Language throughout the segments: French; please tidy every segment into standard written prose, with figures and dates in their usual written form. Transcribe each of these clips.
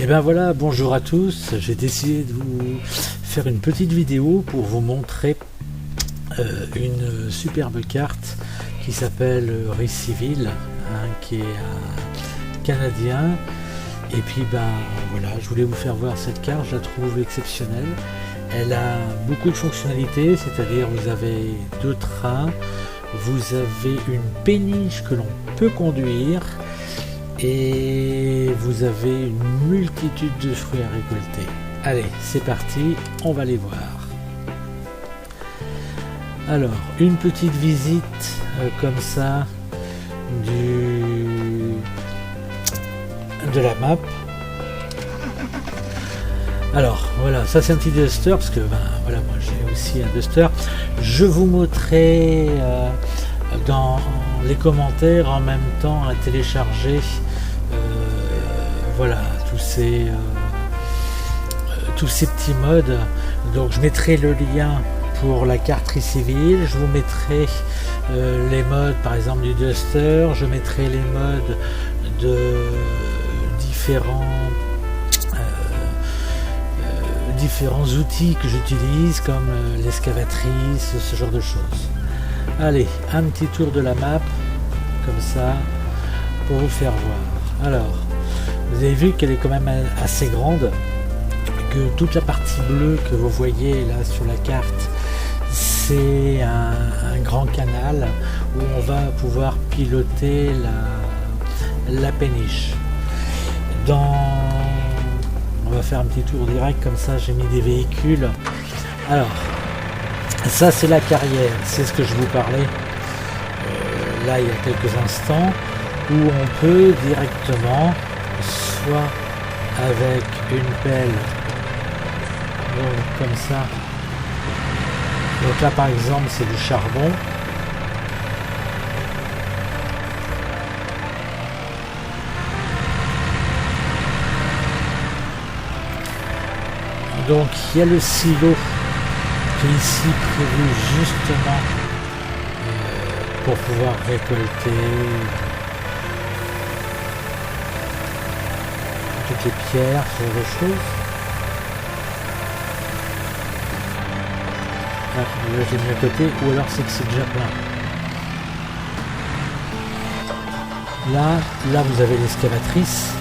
Et ben voilà, bonjour à tous, j'ai décidé de vous faire une petite vidéo pour vous montrer une superbe carte qui s'appelle Récivil, qui est canadien. Et puis ben voilà, je voulais vous faire voir cette carte, je la trouve exceptionnelle. Elle a beaucoup de fonctionnalités, c'est-à-dire vous avez deux trains, vous avez une péniche que l'on peut conduire et vous avez une multitude de fruits à récolter. Allez, c'est parti, on va les voir. Alors, une petite visite comme ça de la map. Alors voilà, ça c'est un petit duster parce que ben voilà, moi j'ai aussi un duster. Je vous montrerai dans les commentaires en même temps à télécharger voilà tous ces petits modes. Donc je mettrai le lien pour la carte Récivil, je vous mettrai les modes par exemple du duster, je mettrai les modes de différents outils que j'utilise comme l'excavatrice, ce genre de choses. Allez, un petit tour de la map comme ça pour vous faire voir. Alors, vous avez vu qu'elle est quand même assez grande, que toute la partie bleue que vous voyez là sur la carte, c'est un grand canal où on va pouvoir piloter la péniche. On va faire un petit tour direct comme ça, j'ai mis des véhicules. Alors, ça c'est la carrière, c'est ce que je vous parlais là il y a quelques instants, où on peut directement, soit avec une pelle, donc comme ça. Donc là par exemple c'est du charbon. Donc il y a le silo qui est ici prévu justement pour pouvoir récolter toutes les pierres, ce genre de choses. Là j'ai mis à côté, ou alors c'est que c'est déjà plein. Là vous avez l'excavatrice.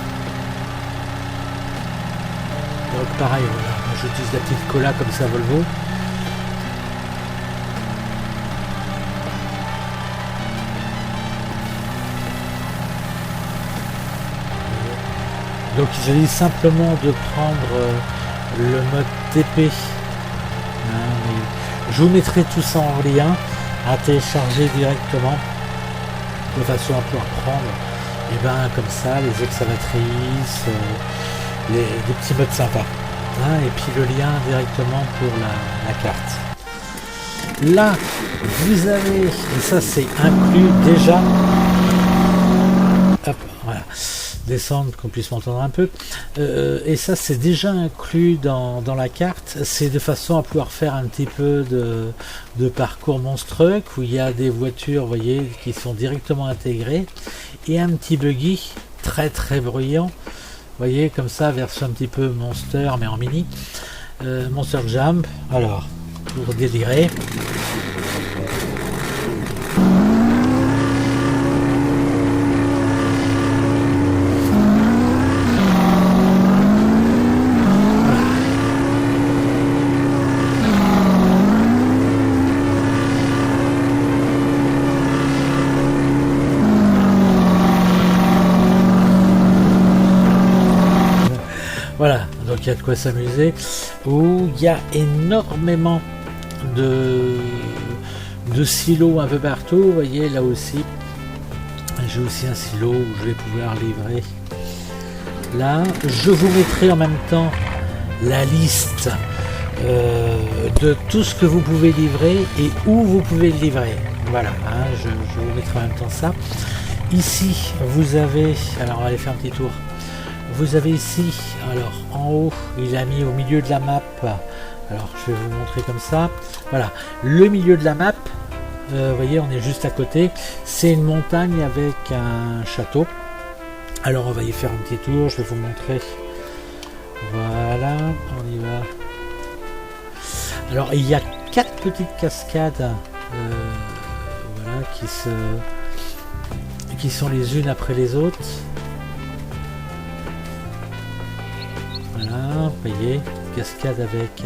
Donc pareil, voilà, moi j'utilise la petite cola comme ça Volvo. Donc il s'agit simplement de prendre le mode TP. Je vous mettrai tout ça en lien à télécharger directement de façon à pouvoir prendre et ben comme ça les excavatrices, des petits modes sympas, et puis le lien directement pour la carte. Là vous avez, et ça c'est inclus déjà, hop, voilà, descendre qu'on puisse m'entendre un peu, et ça c'est déjà inclus dans la carte. C'est de façon à pouvoir faire un petit peu de parcours monstrueux où il y a des voitures, vous voyez, qui sont directement intégrées, et un petit buggy très très bruyant. Vous voyez, comme ça, version un petit peu Monster, mais en mini. Monster Jump, alors, pour délirer. Voilà, donc il y a de quoi s'amuser, où il y a énormément de silos un peu partout. Vous voyez là aussi, j'ai aussi un silo où je vais pouvoir livrer. Là, je vous mettrai en même temps la liste de tout ce que vous pouvez livrer et où vous pouvez le livrer. Voilà, je vous mettrai en même temps ça. Ici, vous avez, alors on va aller faire un petit tour. Vous avez ici, alors en haut, il a mis au milieu de la map, alors je vais vous montrer comme ça, voilà, le milieu de la map, vous voyez, on est juste à côté, c'est une montagne avec un château. Alors on va y faire un petit tour, je vais vous montrer Voilà, on y va. Alors il y a 4 petites cascades voilà, qui sont les unes après les autres. Voilà, vous voyez, cascade avec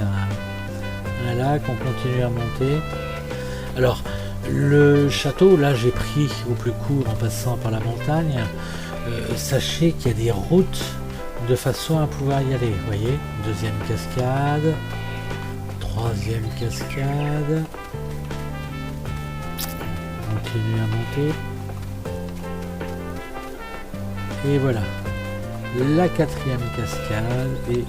un lac, on continue à monter. Alors le château, là j'ai pris au plus court en passant par la montagne. Sachez qu'il y a des routes de façon à pouvoir y aller. Vous voyez, deuxième cascade, troisième cascade, on continue à monter. Et voilà, la quatrième cascade et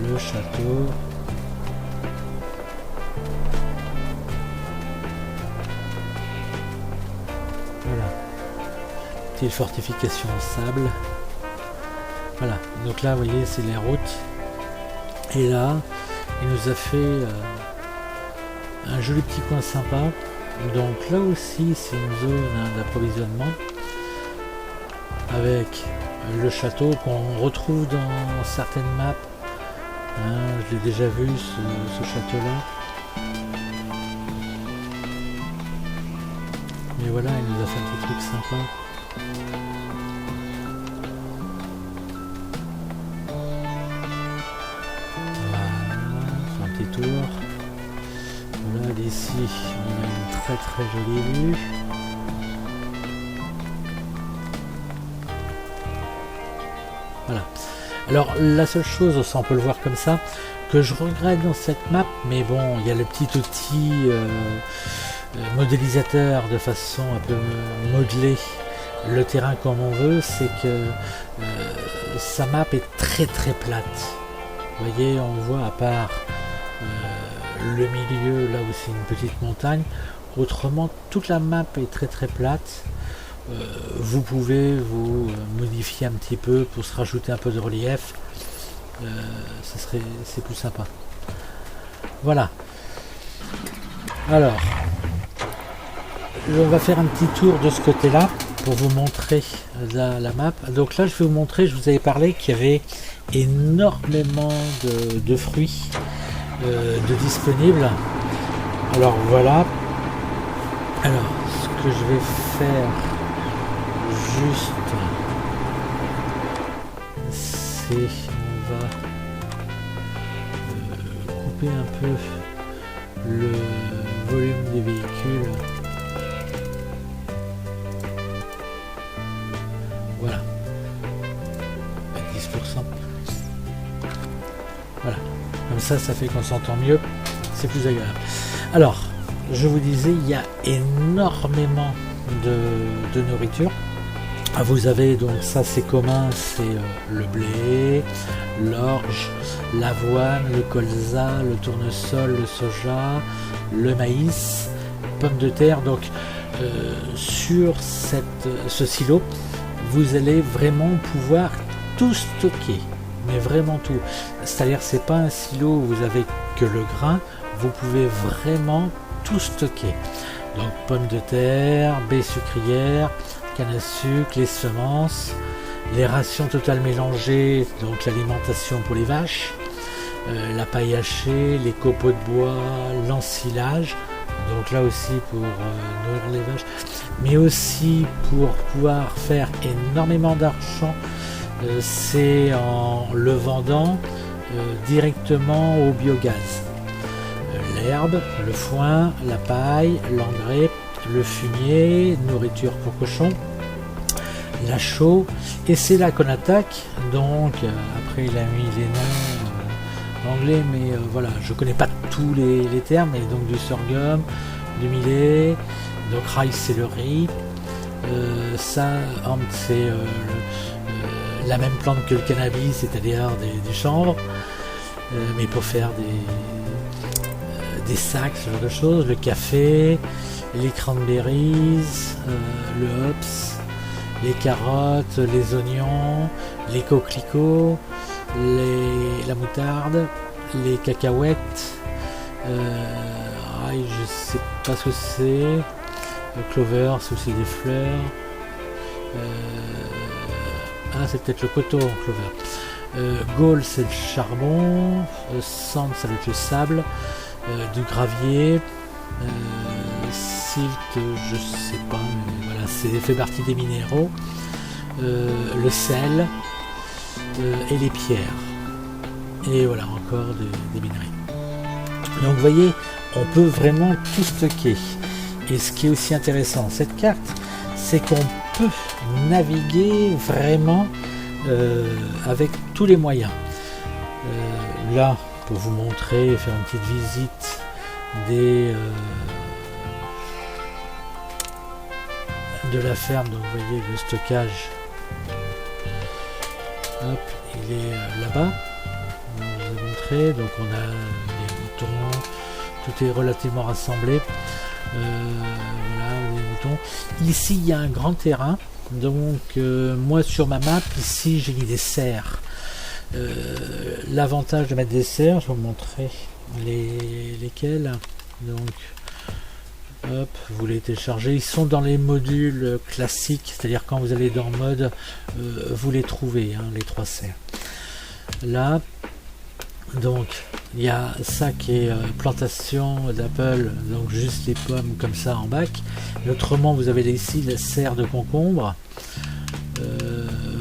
le château. Voilà, petite fortification en sable. Voilà, donc là vous voyez c'est les routes. Et là, il nous a fait un joli petit coin sympa. Donc là aussi c'est une zone d'approvisionnement avec le château qu'on retrouve dans certaines maps. Je l'ai déjà vu ce château là. Mais voilà, il nous a fait un petit truc sympa. Voilà, un petit tour. Voilà, d'ici on a une très très jolie vue. Voilà. Alors la seule chose, ça on peut le voir comme ça, que je regrette dans cette map, mais bon, il y a le petit outil modélisateur de façon à peu modeler le terrain comme on veut, c'est que sa map est très très plate. Vous voyez, on voit à part le milieu là où c'est une petite montagne, autrement toute la map est très très plate. Vous pouvez vous modifier un petit peu pour se rajouter un peu de relief, c'est plus sympa. Voilà. Alors on va faire un petit tour de ce côté là pour vous montrer la map. Donc là je vais vous montrer, je vous avais parlé qu'il y avait énormément de fruits de disponibles. Alors voilà, alors ce que je vais faire juste, c'est on va couper un peu le volume des véhicules. Voilà, à 10%. Voilà, comme ça fait qu'on s'entend mieux, c'est plus agréable. Alors je vous disais, il y a énormément de nourriture. Vous avez donc ça, c'est commun, c'est le blé, l'orge, l'avoine, le colza, le tournesol, le soja, le maïs, pommes de terre. Donc sur ce silo, vous allez vraiment pouvoir tout stocker, mais vraiment tout. C'est-à-dire c'est pas un silo où vous avez que le grain, vous pouvez vraiment tout stocker. Donc pommes de terre, baies sucrières, canne à sucre, les semences, les rations totales mélangées, donc l'alimentation pour les vaches, la paille hachée, les copeaux de bois, l'ensilage, donc là aussi pour nourrir les vaches, mais aussi pour pouvoir faire énormément d'argent, c'est en le vendant directement au biogaz. L'herbe, le foin, la paille, l'engrais, le fumier, nourriture pour cochons, la chaux, et c'est là qu'on attaque. Donc après il a mis les noms anglais, mais voilà, je connais pas tous les termes, mais donc du sorghum, du millet, donc rice c'est le riz, ça c'est la même plante que le cannabis, c'est-à-dire du chanvre, mais pour faire des sacs, ce genre de choses, le café, les cranberries, le hops, les carottes, les oignons, les coquelicots, la moutarde, les cacahuètes, je sais pas ce que c'est, le clover, c'est aussi des fleurs, Ah, c'est peut-être le coton, Clover. Gold, c'est le charbon. Sand, ça va être le sable. Du gravier. Silt, je sais pas, mais voilà, c'est fait partie des minéraux. Le sel et les pierres. Et voilà, encore des minerais. Donc vous voyez, on peut vraiment tout stocker. Et ce qui est aussi intéressant, cette carte, c'est qu'on peut naviguer vraiment avec tous les moyens. Là, pour vous montrer, faire une petite visite de la ferme. Donc vous voyez le stockage. Hop, il est là-bas. Je vous ai montré. Donc on a les moutons. Tout est relativement rassemblé. Voilà, les moutons. Ici, il y a un grand terrain. Donc moi sur ma map, ici j'ai mis des serres. L'avantage de mettre des serres, je vais vous montrer lesquels. Donc hop, vous les téléchargez. Ils sont dans les modules classiques, c'est-à-dire quand vous allez dans mode, vous les trouvez, hein, les 3 serres. Là, donc il y a ça qui est plantation d'Apple, donc juste les pommes comme ça en bac. Et autrement, vous avez ici la serre de concombre.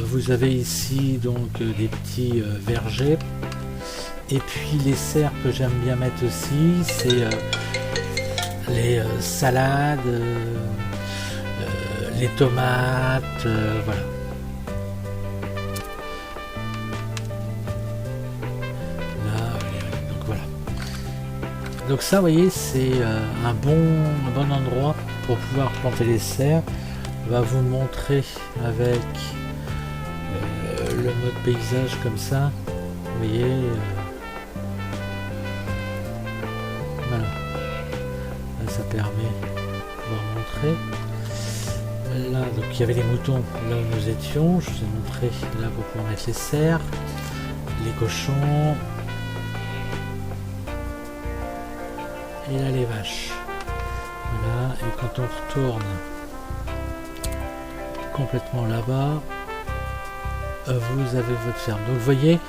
Vous avez ici donc des petits vergers. Et puis les serres que j'aime bien mettre aussi, c'est les salades, les tomates, voilà. Là, donc voilà. Donc ça, vous voyez, c'est un bon endroit pour pouvoir planter les serres. On va vous montrer avec le mode paysage comme ça. Vous voyez, voilà. Là, ça permet de pouvoir montrer. Là, donc il y avait les moutons là où nous étions. Je vous ai montré là pour pouvoir mettre les cerfs, les cochons. Et là, les vaches. Voilà. Et quand on retourne complètement là-bas, vous avez votre ferme. Donc vous voyez,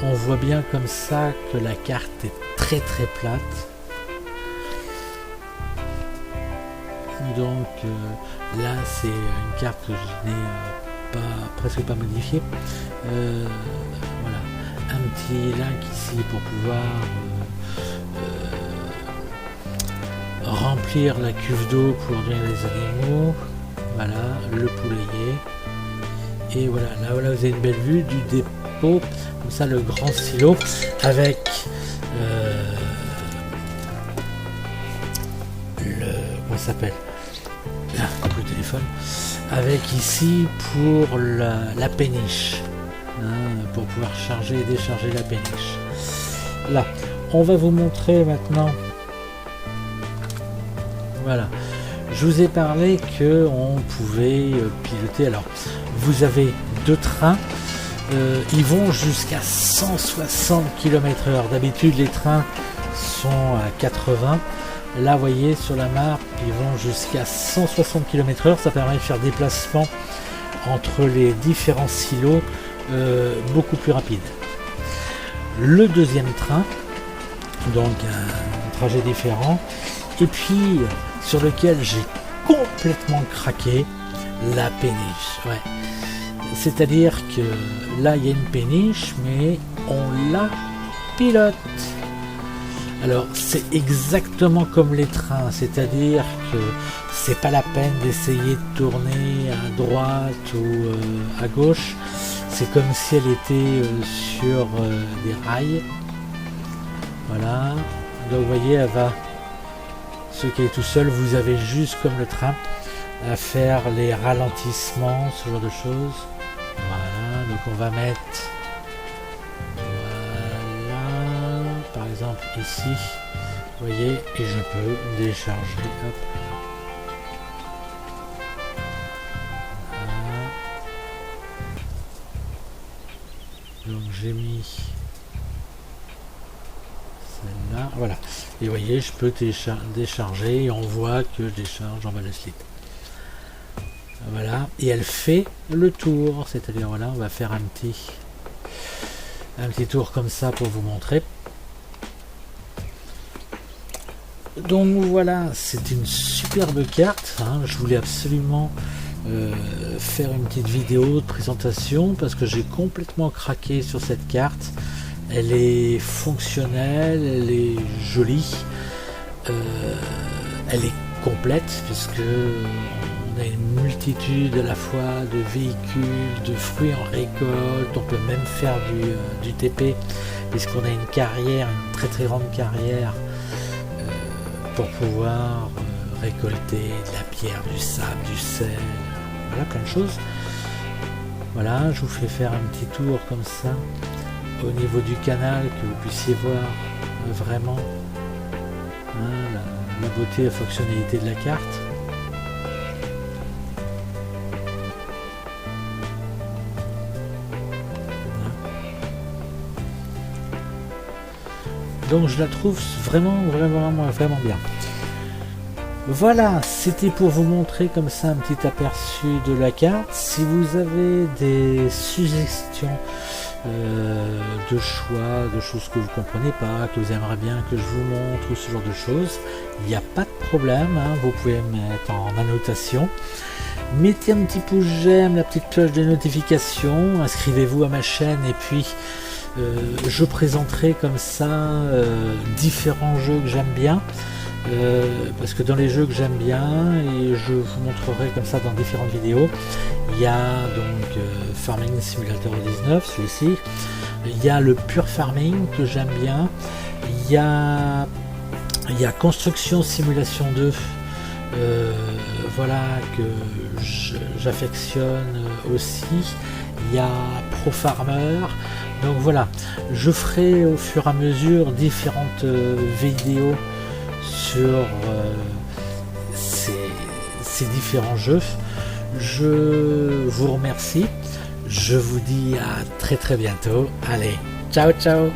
on voit bien comme ça que la carte est très très plate. Donc là c'est une carte que je n'ai presque pas modifiée. Voilà, un petit lac ici pour pouvoir remplir la cuve d'eau pour nourrir les animaux. Voilà, le poulailler. Et voilà, là voilà, vous avez une belle vue du dépôt, comme ça le grand silo avec comment ça s'appelle, là, le téléphone, avec ici pour la péniche, hein, pour pouvoir charger et décharger la péniche. Là, on va vous montrer maintenant. Voilà. Je vous ai parlé que on pouvait piloter. Alors, vous avez 2 trains. Ils vont jusqu'à 160 km/h. D'habitude, les trains sont à 80. Là, vous voyez, sur la map, ils vont jusqu'à 160 km/h. Ça permet de faire des déplacements entre les différents silos beaucoup plus rapide. Le deuxième train, donc un trajet différent. Et puis, sur lequel j'ai complètement craqué, la péniche. Ouais. C'est-à-dire que là, il y a une péniche, mais on la pilote. Alors, c'est exactement comme les trains, c'est-à-dire que c'est pas la peine d'essayer de tourner à droite ou à gauche. C'est comme si elle était sur des rails. Voilà. Donc, vous voyez, elle va. Ceux qui est tout seul, vous avez juste comme le train à faire les ralentissements, ce genre de choses. Voilà, donc on va mettre, voilà, par exemple ici, vous voyez, et je peux décharger. Hop. Voilà. Donc j'ai mis celle-là, voilà. Et vous voyez, je peux décharger et on voit que je décharge en ballast. Voilà, et elle fait le tour, c'est-à-dire voilà, on va faire un petit tour comme ça pour vous montrer. Donc voilà, c'est une superbe carte, hein. Je voulais absolument faire une petite vidéo de présentation parce que j'ai complètement craqué sur cette carte. Elle est fonctionnelle, elle est jolie, elle est complète puisque on a une multitude à la fois de véhicules, de fruits en récolte, on peut même faire du TP puisqu'on a une carrière, une très très grande carrière pour pouvoir récolter de la pierre, du sable, du sel, voilà plein de choses. Voilà, je vous fais faire un petit tour comme ça au niveau du canal, que vous puissiez voir vraiment hein, la beauté et la fonctionnalité de la carte. Donc je la trouve vraiment bien. Voilà, c'était pour vous montrer comme ça un petit aperçu de la carte. Si vous avez des suggestions de choix, de choses que vous comprenez pas, que vous aimeriez bien que je vous montre ou ce genre de choses, il n'y a pas de problème, hein, vous pouvez mettre en annotation. Mettez un petit pouce j'aime, la petite cloche de notification, inscrivez-vous à ma chaîne et puis je présenterai comme ça différents jeux que j'aime bien. Parce que dans les jeux que j'aime bien et je vous montrerai comme ça dans différentes vidéos, il y a donc Farming Simulator 19, celui-ci, il y a le Pure Farming que j'aime bien, il y a Construction Simulation 2 voilà que j'affectionne aussi, il y a Pro Farmer. Donc voilà, je ferai au fur et à mesure différentes vidéos sur ces différents jeux. Je vous remercie, je vous dis à très bientôt. Allez, ciao ciao.